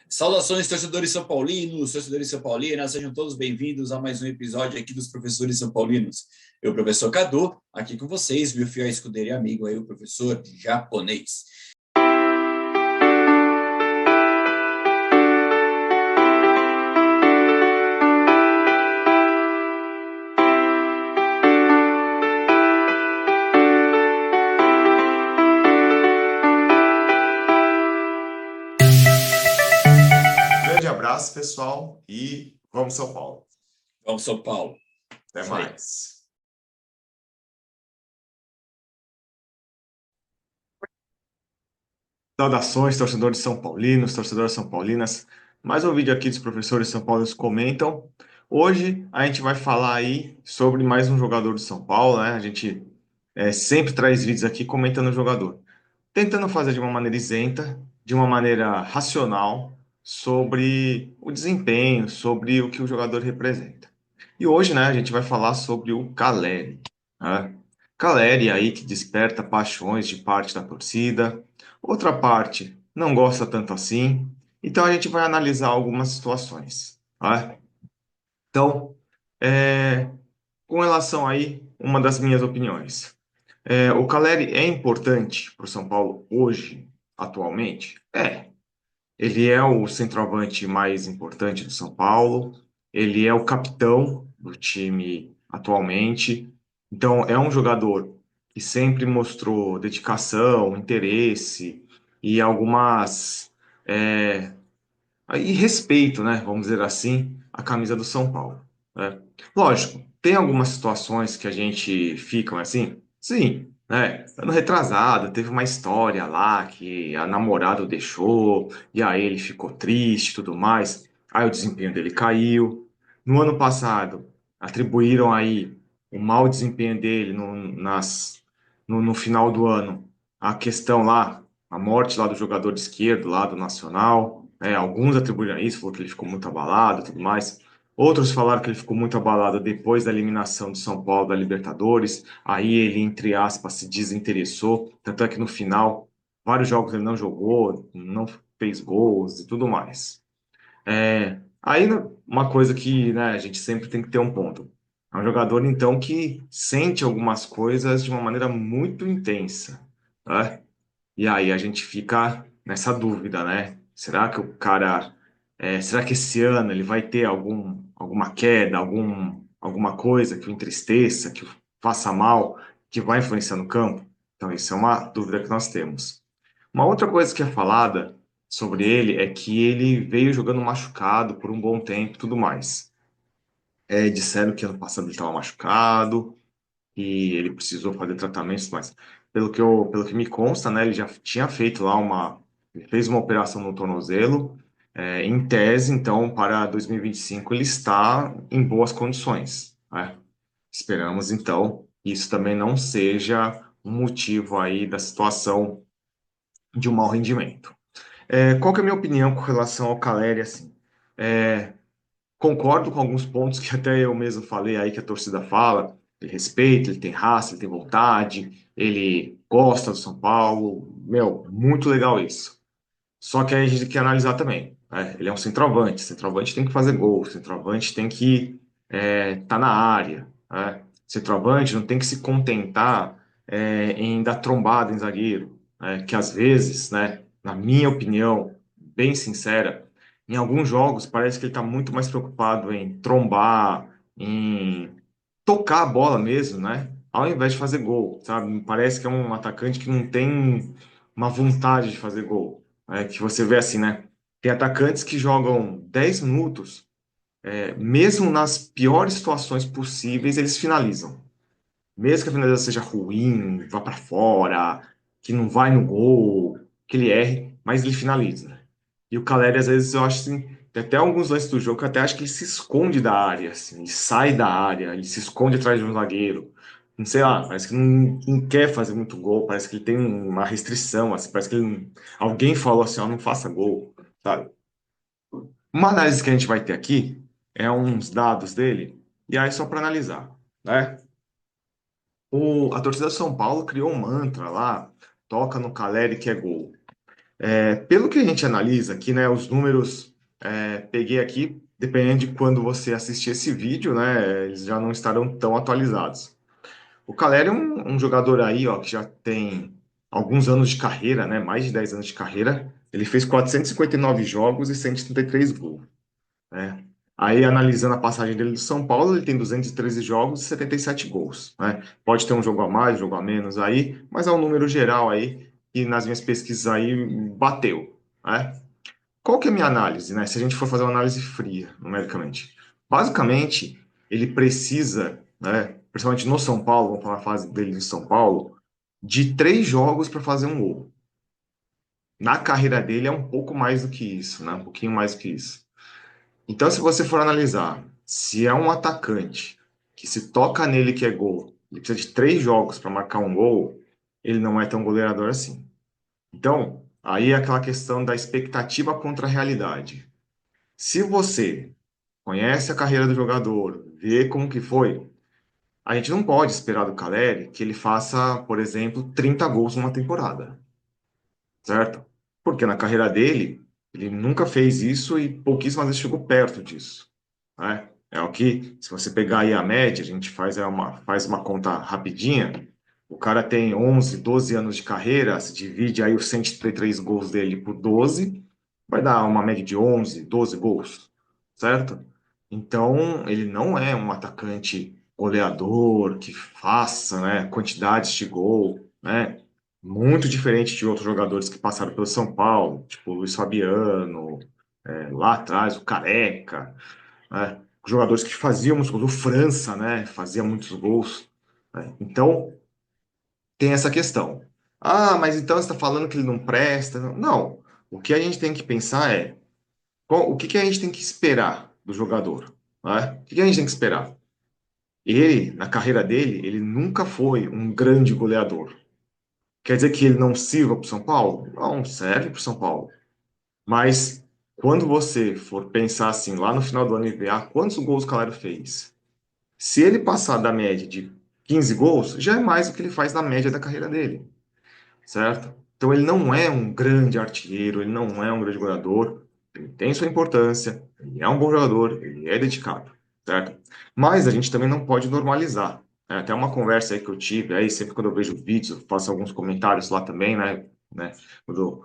Saudações, torcedores são paulinos, torcedores são paulinas, sejam todos bem-vindos a mais um episódio aqui dos Professores São Paulinos. Eu, professor Cadu, aqui com vocês, meu fiel escudeiro e amigo aí, o professor japonês. Grande abraço, pessoal, e vamos São Paulo. Vamos, São Paulo. Até Isso aí. mais. Saudações, torcedores são paulinos, torcedoras são paulinas. Mais um vídeo aqui dos professores São Paulo comentam. Hoje a gente vai falar aí sobre mais um jogador do São Paulo, né? A gente sempre traz vídeos aqui comentando o jogador, tentando fazer de uma maneira isenta, de uma maneira racional, sobre o desempenho, sobre o que o jogador representa. E hoje, né, a gente vai falar sobre o Caleri, né? Caleri aí que desperta paixões de parte da torcida, outra parte não gosta tanto assim. Então a gente vai analisar algumas situações, né? Então, com relação aí, uma das minhas opiniões. O Caleri é importante para o São Paulo hoje, atualmente? Ele é o centroavante mais importante do São Paulo, ele é o capitão do time atualmente, então é um jogador que sempre mostrou dedicação, interesse e e respeito, né, vamos dizer assim, à camisa do São Paulo, né? Lógico, tem algumas situações que a gente fica assim, sim, né? Ano retrasado, teve uma história lá que a namorada o deixou, e aí ele ficou triste e tudo mais, aí o desempenho dele caiu. No ano passado, atribuíram aí o mau desempenho dele no final do ano, a questão lá, a morte lá do jogador de esquerdo, lá do Nacional. Alguns atribuíram a isso, falou que ele ficou muito abalado e tudo mais. Outros falaram que ele ficou muito abalado depois da eliminação de São Paulo da Libertadores. Aí ele, entre aspas, se desinteressou. Tanto é que no final, vários jogos ele não jogou, não fez gols e tudo mais. Aí, uma coisa que, né, a gente sempre tem que ter um ponto. É um jogador, então, que sente algumas coisas de uma maneira muito intensa, né? E aí a gente fica nessa dúvida, né? Será que o cara, será que esse ano ele vai ter alguma queda, alguma coisa que o entristeça, que o faça mal, que vai influenciar no campo? Então, isso é uma dúvida que nós temos. Uma outra coisa que é falada sobre ele é que ele veio jogando machucado por um bom tempo e tudo mais. Disseram que ano passado ele estava machucado, e ele precisou fazer tratamentos, mas pelo que me consta, né, ele já tinha feito lá ele fez uma operação no tornozelo, em tese, então, para 2025 ele está em boas condições, né? Esperamos, então, que isso também não seja um motivo aí da situação de um mau rendimento. Qual que é a minha opinião com relação ao Caleri, assim? É, Concordo com alguns pontos que até eu mesmo falei aí que a torcida fala. Ele respeita, ele tem raça, ele tem vontade, ele gosta do São Paulo. Meu, muito legal isso. Só que aí a gente tem que analisar também, né? Ele é um centroavante. Centroavante tem que fazer gol. Centroavante tem que tá na área, né? Centroavante não tem que se contentar em dar trombada em zagueiro, né? Que às vezes, né, na minha opinião, bem sincera, em alguns jogos parece que ele está muito mais preocupado em trombar, em tocar a bola mesmo, né? Ao invés de fazer gol, sabe? Parece que é um atacante que não tem uma vontade de fazer gol. Que você vê assim, né? Tem atacantes que jogam 10 minutos, mesmo nas piores situações possíveis, eles finalizam. Mesmo que a finalização seja ruim, vá para fora, que não vai no gol, que ele erre, mas ele finaliza. E o Caleri, às vezes, eu acho assim, tem até alguns lances do jogo que eu até acho que ele se esconde da área, assim, ele sai da área, ele se esconde atrás de um zagueiro. Não sei lá, parece que não quer fazer muito gol, parece que ele tem uma restrição, assim, parece que alguém falou assim, ó, não faça gol, sabe? Uma análise que a gente vai ter aqui é uns dados dele, e aí só para analisar, né? A torcida de São Paulo criou um mantra lá, toca no Caleri que é gol. Pelo que a gente analisa aqui, né, os números, peguei aqui, dependendo de quando você assistir esse vídeo, né, eles já não estarão tão atualizados. O Caleri é um jogador aí, ó, que já tem alguns anos de carreira, né, mais de 10 anos de carreira. Ele fez 459 jogos e 133 gols, né? Aí, analisando a passagem dele do São Paulo, ele tem 213 jogos e 77 gols, né? Pode ter um jogo a mais, um jogo a menos aí, mas é um número geral aí que nas minhas pesquisas aí bateu, né? Qual que é a minha análise, né? Se a gente for fazer uma análise fria, numericamente. Basicamente, ele precisa, né, principalmente no São Paulo, vamos falar a fase dele no São Paulo, de 3 jogos para fazer um gol. Na carreira dele é um pouco mais do que isso, né? Um pouquinho mais do que isso. Então, se você for analisar, se é um atacante que se toca nele que é gol, ele precisa de 3 jogos para marcar um gol, ele não é tão goleador assim. Então, aí é aquela questão da expectativa contra a realidade. Se você conhece a carreira do jogador, vê como que foi, a gente não pode esperar do Caleri que ele faça, por exemplo, 30 gols numa temporada, certo? Porque na carreira dele, ele nunca fez isso e pouquíssimas vezes chegou perto disso, né? É o que, se você pegar aí a média, a gente faz uma conta rapidinha, o cara tem 11, 12 anos de carreira, se divide aí os 133 gols dele por 12, vai dar uma média de 11, 12 gols, certo? Então, ele não é um atacante goleador que faça, né, quantidades de gol, né? Muito diferente de outros jogadores que passaram pelo São Paulo, tipo o Luiz Fabiano, lá atrás, o Careca, né? Jogadores que faziam muitos gols, o França, né? Fazia muitos gols, né? Então, tem essa questão. Ah, mas então você está falando que ele não presta? Não. O que a gente tem que pensar é o que que a gente tem que esperar do jogador, né? O que que a gente tem que esperar? Ele, na carreira dele, ele nunca foi um grande goleador. Quer dizer que ele não sirva para o São Paulo? Não, serve para o São Paulo. Mas quando você for pensar assim, lá no final do ano e ver quantos gols o Calero fez, se ele passar da média de 15 gols, já é mais do que ele faz na média da carreira dele, certo? Então ele não é um grande artilheiro, ele não é um grande jogador, ele tem sua importância, ele é um bom jogador, ele é dedicado, certo? Mas a gente também não pode normalizar. Né? Até uma conversa aí que eu tive, aí sempre quando eu vejo vídeos, eu faço alguns comentários lá também, né? Quando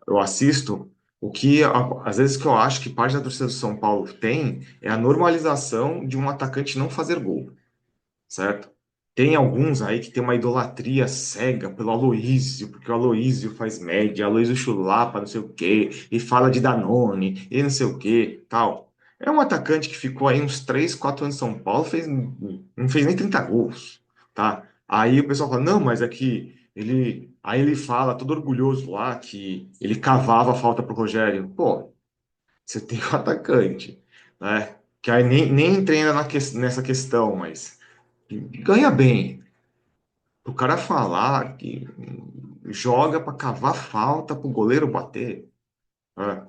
eu assisto, às vezes que eu acho que parte da torcida do São Paulo tem é a normalização de um atacante não fazer gol, certo? Tem alguns aí que tem uma idolatria cega pelo Aloísio, porque o Aloísio faz média, Aloísio chulapa, não sei o quê, e fala de Danone, e não sei o quê, tal. É um atacante que ficou aí uns 3, 4 anos em São Paulo, não fez nem 30 gols, tá? Aí o pessoal fala, não, mas é que ele... Aí ele fala, todo orgulhoso lá, que ele cavava a falta pro Rogério. Pô, você tem um atacante, né? Que aí nem entrei ainda nessa questão, mas ganha bem. O cara falar que joga para cavar falta para o goleiro bater, né?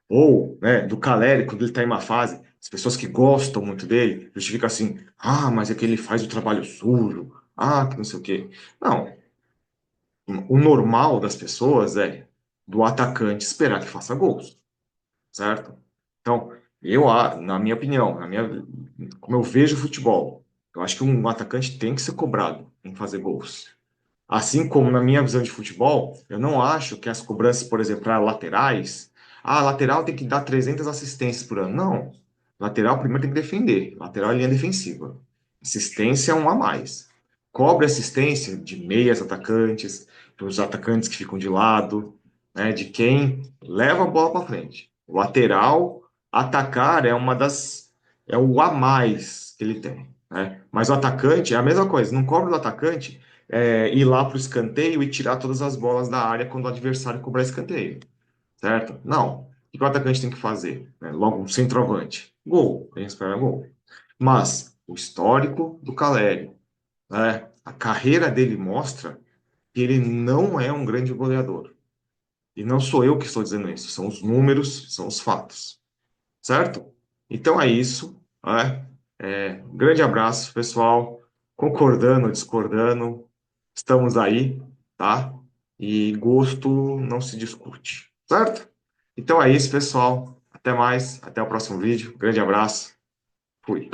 Ou, né, do Caleri, quando ele está em uma fase, as pessoas que gostam muito dele justificam assim: ah, mas é que ele faz o trabalho sujo, que não sei o quê. Não, o normal das pessoas é do atacante esperar que faça gols, certo? Então, na minha opinião, como eu vejo futebol, eu acho que um atacante tem que ser cobrado em fazer gols. Assim como na minha visão de futebol, eu não acho que as cobranças, por exemplo, para laterais, lateral tem que dar 300 assistências por ano. Não. Lateral primeiro tem que defender. Lateral é linha defensiva. Assistência é um a mais. Cobre assistência de meias atacantes, dos atacantes que ficam de lado, né, de quem leva a bola para frente. O lateral, atacar é o a mais que ele tem, né? Mas o atacante é a mesma coisa. Não cobra do atacante ir lá para o escanteio e tirar todas as bolas da área quando o adversário cobrar escanteio, certo? Não. O que o atacante tem que fazer? Né? Logo, um centroavante. Gol. A gente espera gol. Mas o histórico do Caleri, né? A carreira dele mostra que ele não é um grande goleador. E não sou eu que estou dizendo isso, são os números, são os fatos, certo? Então é isso, né? Grande abraço, pessoal. Concordando, discordando, estamos aí, tá? e gosto não se discute, certo? Então é isso, pessoal. Até mais, até o próximo vídeo. Grande abraço. Fui.